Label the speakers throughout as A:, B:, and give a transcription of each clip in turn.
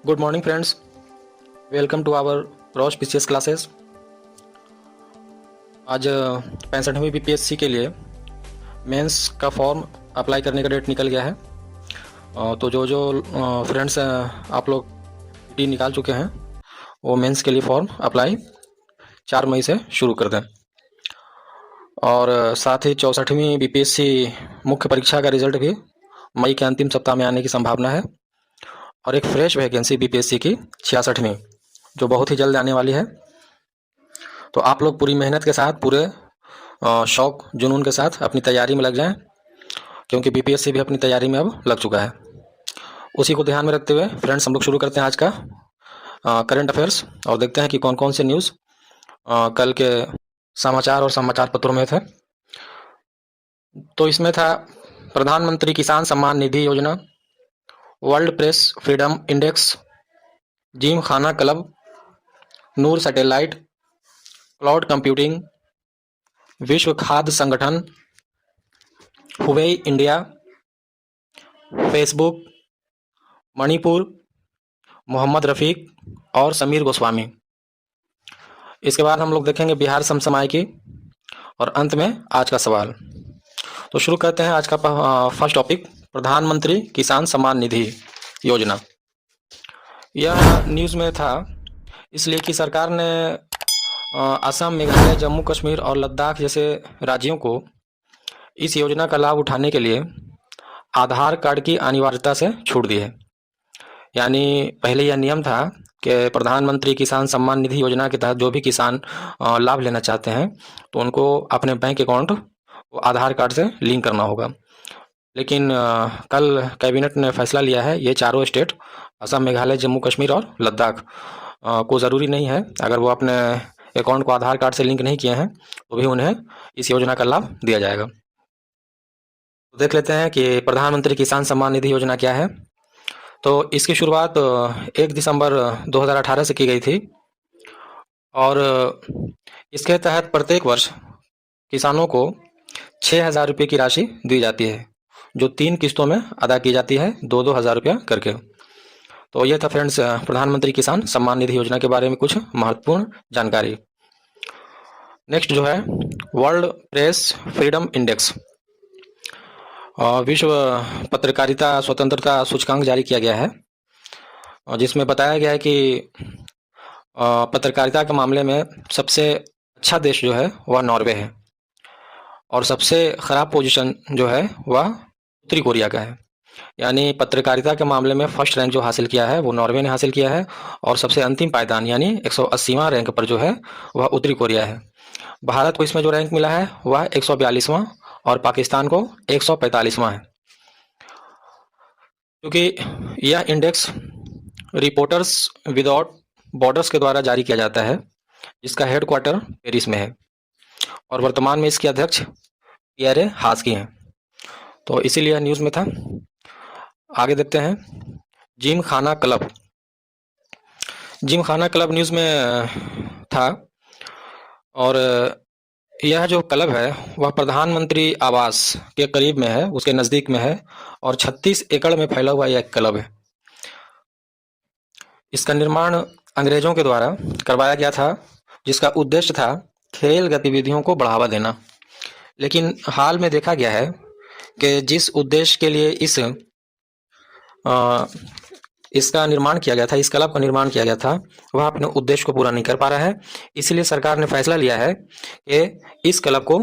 A: Good morning friends, welcome to our रोज PCS classes. आज 65वीं बीपीएससी के लिए मेंस का फॉर्म अप्लाई करने का डेट निकल गया है। तो जो फ्रेंड्स आप लोग डी निकाल चुके हैं वो मेंस के लिए फॉर्म अप्लाई 4 मई से शुरू कर दें। और साथ ही 64वीं बीपीएससी मुख्य परीक्षा का रिजल्ट भी मई के अंतिम सप्ताह में आने की संभावना है। और एक फ्रेश वैकेंसी बीपीएससी की 66वीं जो बहुत ही जल्द आने वाली है। तो आप लोग पूरी मेहनत के साथ, पूरे शौक जुनून के साथ अपनी तैयारी में लग जाएं, क्योंकि बीपीएससी भी अपनी तैयारी में अब लग चुका है। उसी को ध्यान में रखते हुए फ्रेंड्स हम लोग शुरू करते हैं आज का करंट अफेयर्स और देखते हैं कि कौन कौन से न्यूज़ कल के समाचार और समाचार पत्रों में थे। तो इसमें था प्रधानमंत्री किसान Samman Nidhi Yojana, world press freedom index, gymkhana club, Noor satellite, cloud computing, विश्व खाद्य संगठन, Huawei India, Facebook, Manipur, Mohammad Rafiq और समीर गोस्वामी। इसके बाद हम लोग देखेंगे बिहार समसामयिकी और अंत में आज का सवाल। तो शुरू करते हैं आज का फर्स्ट टॉपिक, प्रधानमंत्री किसान सम्मान निधि योजना। यह न्यूज़ में था इसलिए कि सरकार ने असम, मेघालय, जम्मू कश्मीर और लद्दाख जैसे राज्यों को इस योजना का लाभ उठाने के लिए आधार कार्ड की अनिवार्यता से छूट दी है। यानी पहले यह नियम था कि प्रधानमंत्री किसान सम्मान निधि योजना के तहत जो भी किसान लाभ लेना चाहते हैं तो उनको अपने बैंक अकाउंट को आधार कार्ड से लिंक करना होगा। लेकिन कल कैबिनेट ने फैसला लिया है ये चारों स्टेट असम, मेघालय, जम्मू कश्मीर और लद्दाख को ज़रूरी नहीं है, अगर वो अपने अकाउंट को आधार कार्ड से लिंक नहीं किए हैं तो भी उन्हें इस योजना का लाभ दिया जाएगा। तो देख लेते हैं कि प्रधानमंत्री किसान सम्मान निधि योजना क्या है। तो इसकी शुरुआत 1 दिसंबर 2018 से की गई थी और इसके तहत प्रत्येक वर्ष किसानों को 6,000 रुपये की राशि दी जाती है, जो 3 किस्तों में अदा की जाती है, 2-2 हज़ार रुपया करके। तो ये था फ्रेंड्स प्रधानमंत्री किसान सम्मान निधि योजना के बारे में कुछ महत्वपूर्ण जानकारी। नेक्स्ट जो है वर्ल्ड प्रेस फ्रीडम इंडेक्स, विश्व पत्रकारिता स्वतंत्रता सूचकांक जारी किया गया है, जिसमें बताया गया है कि पत्रकारिता के मामले में सबसे अच्छा देश जो है वह नॉर्वे है और सबसे ख़राब पोजीशन जो है वह उत्तरी कोरिया का है। यानी पत्रकारिता के मामले में फर्स्ट रैंक जो हासिल किया है वो नॉर्वे ने हासिल किया है और सबसे अंतिम पायदान यानी 180वां रैंक पर जो है वह उत्तरी कोरिया है। भारत को इसमें जो रैंक मिला है वह 142वां और पाकिस्तान को 145वां है। क्योंकि यह इंडेक्स रिपोर्टर्स विदाउट बॉर्डर्स के द्वारा जारी किया जाता है, जिसका हेडक्वार्टर पेरिस में है और वर्तमान में इसके अध्यक्ष पियरे हास्की हैं। तो इसीलिए न्यूज़ में था। आगे देखते हैं जिम खाना क्लब। जिम खाना क्लब न्यूज़ में था और यह जो क्लब है वह प्रधानमंत्री आवास के करीब में है, उसके नज़दीक में है और 36 एकड़ में फैला हुआ यह क्लब है। इसका निर्माण अंग्रेजों के द्वारा करवाया गया था, जिसका उद्देश्य था खेल गतिविधियों को बढ़ावा देना। लेकिन हाल में देखा गया है कि जिस उद्देश्य के लिए इसका निर्माण किया गया था, इस क्लब का निर्माण किया गया था, वह अपने उद्देश्य को पूरा नहीं कर पा रहा है। इसलिए सरकार ने फैसला लिया है कि इस क्लब को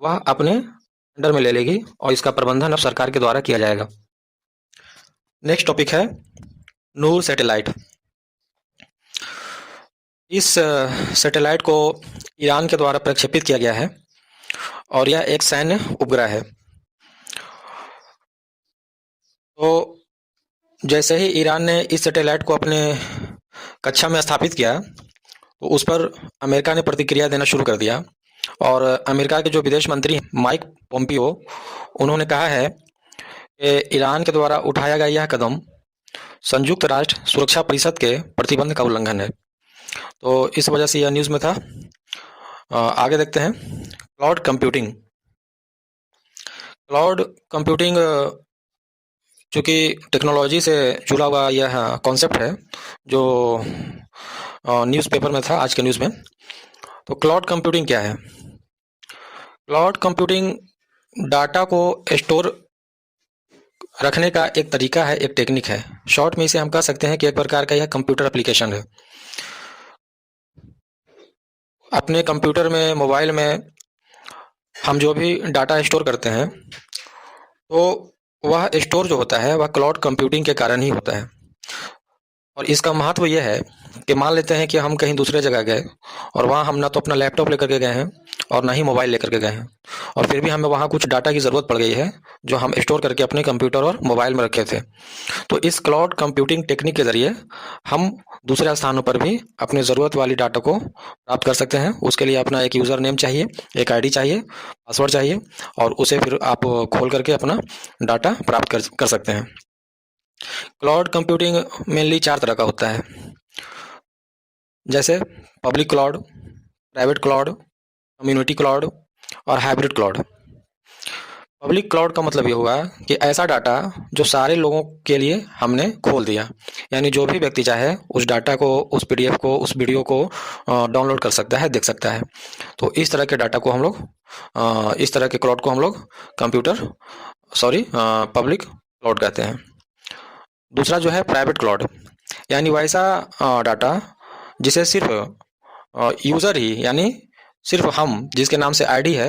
A: वह अपने अंडर में ले लेगी और इसका प्रबंधन अब सरकार के द्वारा किया जाएगा। नेक्स्ट टॉपिक है नूर सैटेलाइट। इस सैटेलाइट को ईरान के द्वारा प्रक्षेपित किया गया है और यह एक सैन्य उपग्रह है। तो जैसे ही ईरान ने इस सैटेलाइट को अपने कक्षा में स्थापित किया तो उस पर अमेरिका ने प्रतिक्रिया देना शुरू कर दिया और अमेरिका के जो विदेश मंत्री माइक पोम्पियो, उन्होंने कहा है कि ईरान के द्वारा उठाया गया यह कदम संयुक्त राष्ट्र सुरक्षा परिषद के प्रतिबंध का उल्लंघन है। तो इस वजह से यह न्यूज़ में था। आगे देखते हैं क्लाउड कंप्यूटिंग। क्लाउड कंप्यूटिंग चूँकि टेक्नोलॉजी से जुड़ा हुआ यह कॉन्सेप्ट है जो न्यूज़पेपर में था, आज के न्यूज़ में। तो क्लाउड कंप्यूटिंग क्या है? क्लाउड कंप्यूटिंग डाटा को स्टोर रखने का एक तरीका है, एक टेक्निक है। शॉर्ट में इसे हम कह सकते हैं कि एक प्रकार का यह कंप्यूटर एप्लीकेशन है। अपने कंप्यूटर में, मोबाइल में हम जो भी डाटा स्टोर करते हैं, तो वह स्टोर जो होता है वह क्लाउड कंप्यूटिंग के कारण ही होता है। और इसका महत्व यह है कि मान लेते हैं कि हम कहीं दूसरे जगह गए और वहाँ हम ना तो अपना लैपटॉप लेकर के गए हैं और ना ही मोबाइल लेकर के गए हैं, और फिर भी हमें वहाँ कुछ डाटा की ज़रूरत पड़ गई है जो हम स्टोर करके अपने कंप्यूटर और मोबाइल में रखे थे। तो इस क्लाउड कंप्यूटिंग टेक्निक के ज़रिए हम दूसरे स्थानों पर भी अपने ज़रूरत वाली डाटा को प्राप्त कर सकते हैं। उसके लिए अपना एक यूज़र नेम चाहिए, एक आईडी चाहिए, पासवर्ड चाहिए, और उसे फिर आप खोल करके अपना डाटा प्राप्त कर सकते हैं। क्लाउड कंप्यूटिंग मेनली 4 तरह का होता है, जैसे public cloud, private cloud, community cloud और हाइब्रिड क्लाउड। पब्लिक क्लाउड का मतलब ये हुआ कि ऐसा डाटा जो सारे लोगों के लिए हमने खोल दिया, यानी जो भी व्यक्ति चाहे उस डाटा को, उस पीडीएफ को, उस वीडियो को डाउनलोड कर सकता है, देख सकता है। तो इस तरह के डाटा को हम लोग, इस तरह के क्लाउड को हम लोग पब्लिक क्लाउड कहते हैं। दूसरा जो है प्राइवेट क्लाउड, यानी वैसा डाटा जिसे सिर्फ यूज़र ही, यानी सिर्फ हम जिसके नाम से आईडी है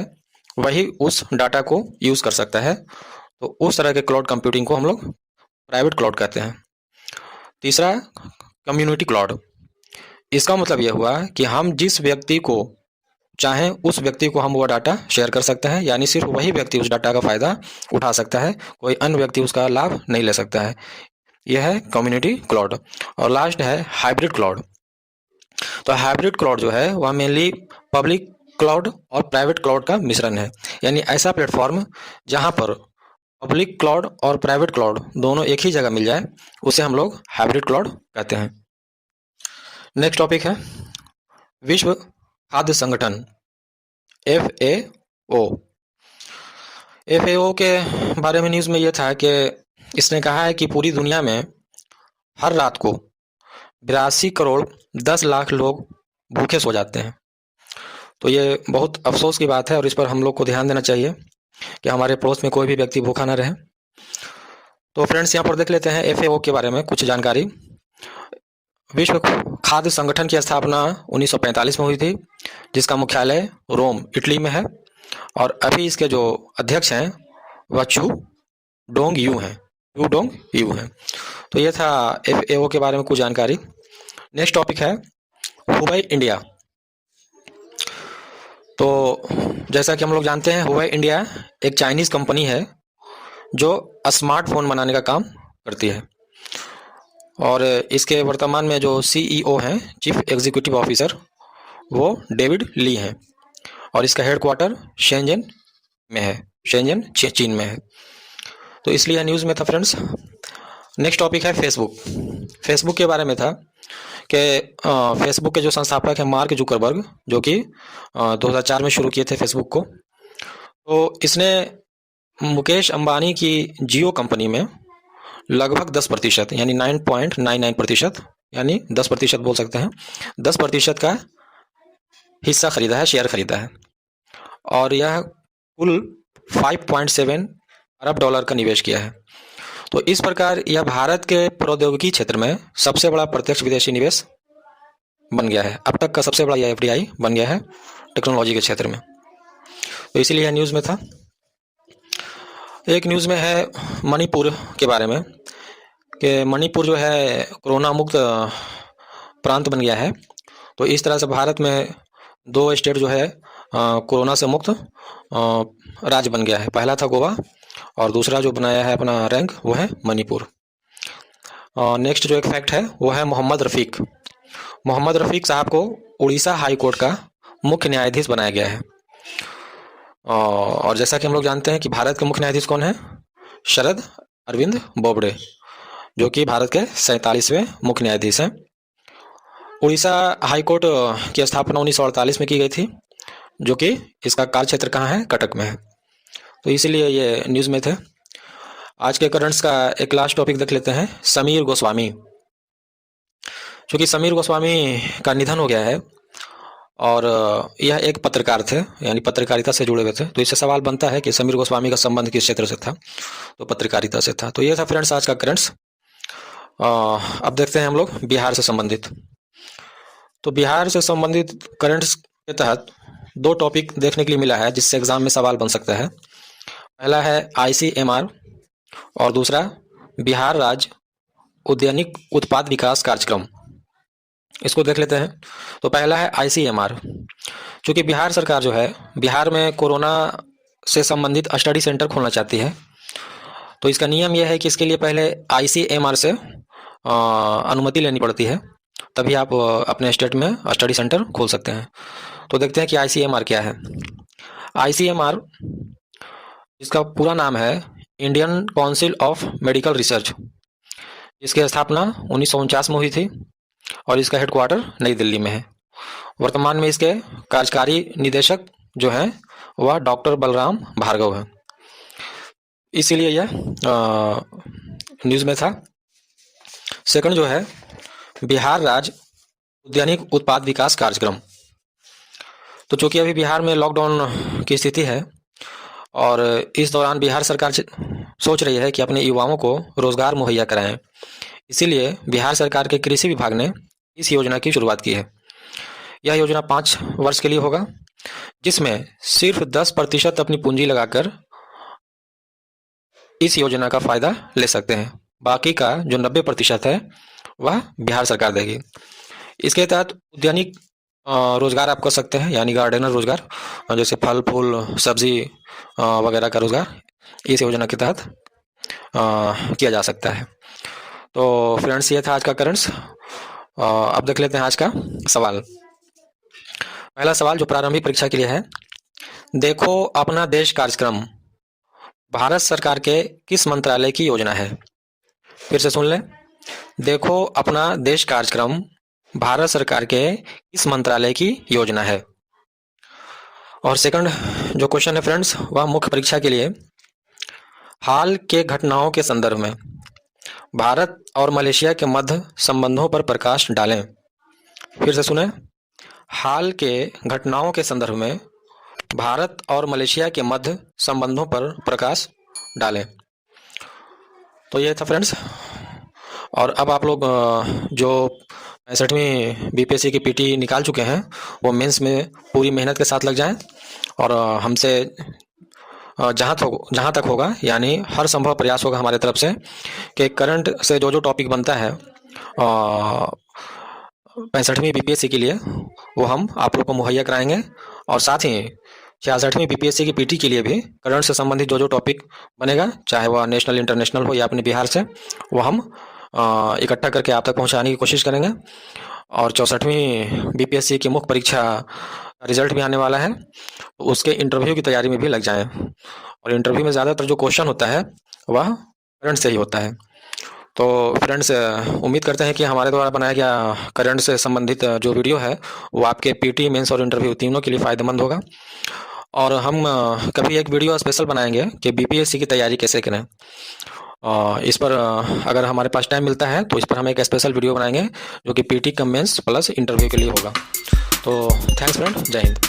A: वही उस डाटा को यूज़ कर सकता है। तो उस तरह के क्लाउड कंप्यूटिंग को हम लोग प्राइवेट क्लाउड कहते हैं। तीसरा कम्युनिटी क्लाउड, इसका मतलब यह हुआ कि हम जिस व्यक्ति को चाहें उस व्यक्ति को हम वो डाटा शेयर कर सकते हैं, यानी सिर्फ वही व्यक्ति उस डाटा का फ़ायदा उठा सकता है, कोई अन्य व्यक्ति उसका लाभ नहीं ले सकता है। यह है कम्युनिटी क्लाउड। और लास्ट है हाइब्रिड क्लाउड। तो हाइब्रिड क्लाउड जो है वह मेनली पब्लिक क्लाउड और प्राइवेट क्लाउड का मिश्रण है, यानी ऐसा प्लेटफॉर्म जहां पर पब्लिक क्लाउड और प्राइवेट क्लाउड दोनों एक ही जगह मिल जाए, उसे हम लोग हाइब्रिड क्लाउड कहते हैं। नेक्स्ट टॉपिक है विश्व खाद्य संगठन, FAO। FAO के बारे में न्यूज़ में यह था कि इसने कहा है कि पूरी दुनिया में हर रात को 82 करोड़ 10 लाख लोग भूखे सो जाते हैं। तो ये बहुत अफसोस की बात है और इस पर हम लोग को ध्यान देना चाहिए कि हमारे पड़ोस में कोई भी व्यक्ति भूखा ना रहे। तो फ्रेंड्स, यहाँ पर देख लेते हैं FAO के बारे में कुछ जानकारी। विश्व खाद्य संगठन की स्थापना 1945 में हुई थी, जिसका मुख्यालय रोम, इटली में है, और अभी इसके जो अध्यक्ष हैं वह चू डोंग यू हैं। तो ये था FAO के बारे में कुछ जानकारी। नेक्स्ट टॉपिक है हुबई इंडिया। तो जैसा कि हम लोग जानते हैं, हुबई इंडिया एक चाइनीज़ कंपनी है जो स्मार्टफोन बनाने का काम करती है, और इसके वर्तमान में जो CEO हैं, चीफ एग्जीक्यूटिव ऑफिसर, वो डेविड ली हैं, और इसका हेडक्वार्टर शेंजन में है, शेंजन चीन में है। तो इसलिए न्यूज़ में था फ्रेंड्स। नेक्स्ट टॉपिक है फेसबुक के बारे में था कि फेसबुक के जो संस्थापक हैं मार्क जुकरबर्ग, जो कि 2004 में शुरू किए थे फेसबुक को। तो इसने मुकेश अंबानी की जियो कंपनी में लगभग 10%, यानी 9.99%, यानी 10% बोल सकते हैं, 10% का हिस्सा खरीदा है, शेयर खरीदा है, और यह कुल 5.7 अरब डॉलर का निवेश किया है। तो इस प्रकार यह भारत के प्रौद्योगिकी क्षेत्र में सबसे बड़ा प्रत्यक्ष विदेशी निवेश बन गया है। अब तक का सबसे बड़ा यह FDI बन गया है टेक्नोलॉजी के क्षेत्र में। तो इसीलिए यह न्यूज़ में था। एक न्यूज़ में है मणिपुर के बारे में कि मणिपुर जो है कोरोना मुक्त प्रांत बन गया है। तो इस तरह से भारत में 2 स्टेट जो है कोरोना से मुक्त राज्य बन गया है। पहला था गोवा और दूसरा जो बनाया है अपना रैंक वो है मणिपुर। नेक्स्ट जो एक फैक्ट है वो है मोहम्मद रफ़ीक साहब को उड़ीसा हाई कोर्ट का मुख्य न्यायाधीश बनाया गया है। और जैसा कि हम लोग जानते हैं कि भारत के मुख्य न्यायाधीश कौन है, शरद अरविंद बोबडे, जो कि भारत के 47वें मुख्य न्यायाधीश हैं। उड़ीसा हाई कोर्ट की स्थापना 1948 में की गई थी, जो कि इसका कार्य क्षेत्र कहाँ है, कटक में है। तो इसीलिए ये न्यूज़ में थे। आज के करंट्स का एक लास्ट टॉपिक देख लेते हैं, समीर गोस्वामी। चूँकि समीर गोस्वामी का निधन हो गया है और यह एक पत्रकार थे, यानी पत्रकारिता से जुड़े हुए थे, तो इससे सवाल बनता है कि समीर गोस्वामी का संबंध किस क्षेत्र से था, तो पत्रकारिता से था। तो ये था फ्रेंड्स आज का करंट्स। अब देखते हैं हम लोग बिहार से संबंधित। तो बिहार से संबंधित करंट्स के तहत दो टॉपिक देखने के लिए मिला है जिससे एग्जाम में सवाल बन सकता है। पहला है ICMR और दूसरा बिहार राज्य उद्यानिक उत्पाद विकास कार्यक्रम। इसको देख लेते हैं। तो पहला है ICMR। चूँकि बिहार सरकार जो है बिहार में कोरोना से संबंधित स्टडी सेंटर खोलना चाहती है, तो इसका नियम यह है कि इसके लिए पहले ICMR से अनुमति लेनी पड़ती है, तभी आप अपने स्टेट में स्टडी सेंटर खोल सकते हैं। तो देखते हैं कि ICMR क्या है। ICMR इसका पूरा नाम है Indian council of medical research. इसकी स्थापना 1949 में हुई थी और इसका हेडक्वार्टर नई दिल्ली में है। वर्तमान में इसके कार्यकारी निदेशक जो हैं वह डॉक्टर बलराम भार्गव हैं, इसीलिए यह न्यूज़ में था। सेकंड जो है बिहार राज्य उद्यानिक उत्पाद विकास कार्यक्रम। तो चूँकि अभी बिहार में लॉकडाउन की स्थिति है और इस दौरान बिहार सरकार सोच रही है कि अपने युवाओं को रोजगार मुहैया कराएं, इसीलिए बिहार सरकार के कृषि विभाग ने इस योजना की शुरुआत की है। यह योजना 5 वर्ष के लिए होगा, जिसमें सिर्फ 10% अपनी पूंजी लगाकर इस योजना का फायदा ले सकते हैं। बाकी का जो 90% है वह बिहार सरकार देगी। इसके तहत उद्यानिक रोजगार आप कर सकते हैं, यानी गार्डनर रोजगार, जैसे फल फूल सब्जी वगैरह का रोजगार इस योजना के तहत किया जा सकता है। तो फ्रेंड्स ये था आज का करंट्स। अब देख लेते हैं आज का सवाल। पहला सवाल जो प्रारंभिक परीक्षा के लिए है, देखो अपना देश कार्यक्रम भारत सरकार के किस मंत्रालय की योजना है? फिर से सुन लें, देखो अपना देश कार्यक्रम भारत सरकार के किस मंत्रालय की योजना है? और सेकंड जो क्वेश्चन है फ्रेंड्स वह मुख्य परीक्षा के लिए, हाल के घटनाओं के संदर्भ में भारत और मलेशिया के मध्य संबंधों पर प्रकाश डालें। फिर से सुने, हाल के घटनाओं के संदर्भ में भारत और मलेशिया के मध्य संबंधों पर प्रकाश डालें। तो ये था फ्रेंड्स। और अब आप लोग जो 65वीं BPSC की PT निकाल चुके हैं वो मेंस में पूरी मेहनत के साथ लग जाएं और हमसे जहाँ तक होगा, यानी हर संभव प्रयास होगा हमारे तरफ से कि करंट से जो टॉपिक बनता है 65वीं BPSC के लिए वो हम आप लोग को मुहैया कराएंगे। और साथ ही 66वीं BPSC की PT के लिए भी करंट से संबंधित जो टॉपिक बनेगा, चाहे वह नेशनल इंटरनेशनल हो या अपने बिहार से, वो हम इकट्ठा करके आप तक पहुंचाने की कोशिश करेंगे। और 64वीं BPSC की मुख्य परीक्षा का रिजल्ट भी आने वाला है, तो उसके इंटरव्यू की तैयारी में भी लग जाएं। और इंटरव्यू में ज़्यादातर जो क्वेश्चन होता है वह करंट से ही होता है। तो फ्रेंड्स उम्मीद करते हैं कि हमारे द्वारा बनाया गया करंट से संबंधित जो वीडियो है वो आपके PT, मेंस और इंटरव्यू तीनों के लिए फ़ायदेमंद होगा। और हम कभी एक वीडियो स्पेशल बनाएंगे कि BPSC की तैयारी कैसे करें। इस पर अगर हमारे पास टाइम मिलता है तो इस पर हम एक स्पेशल वीडियो बनाएंगे जो कि PT cum mains plus interview के लिए होगा। तो थैंक्स फ्रेंड, जय हिंद।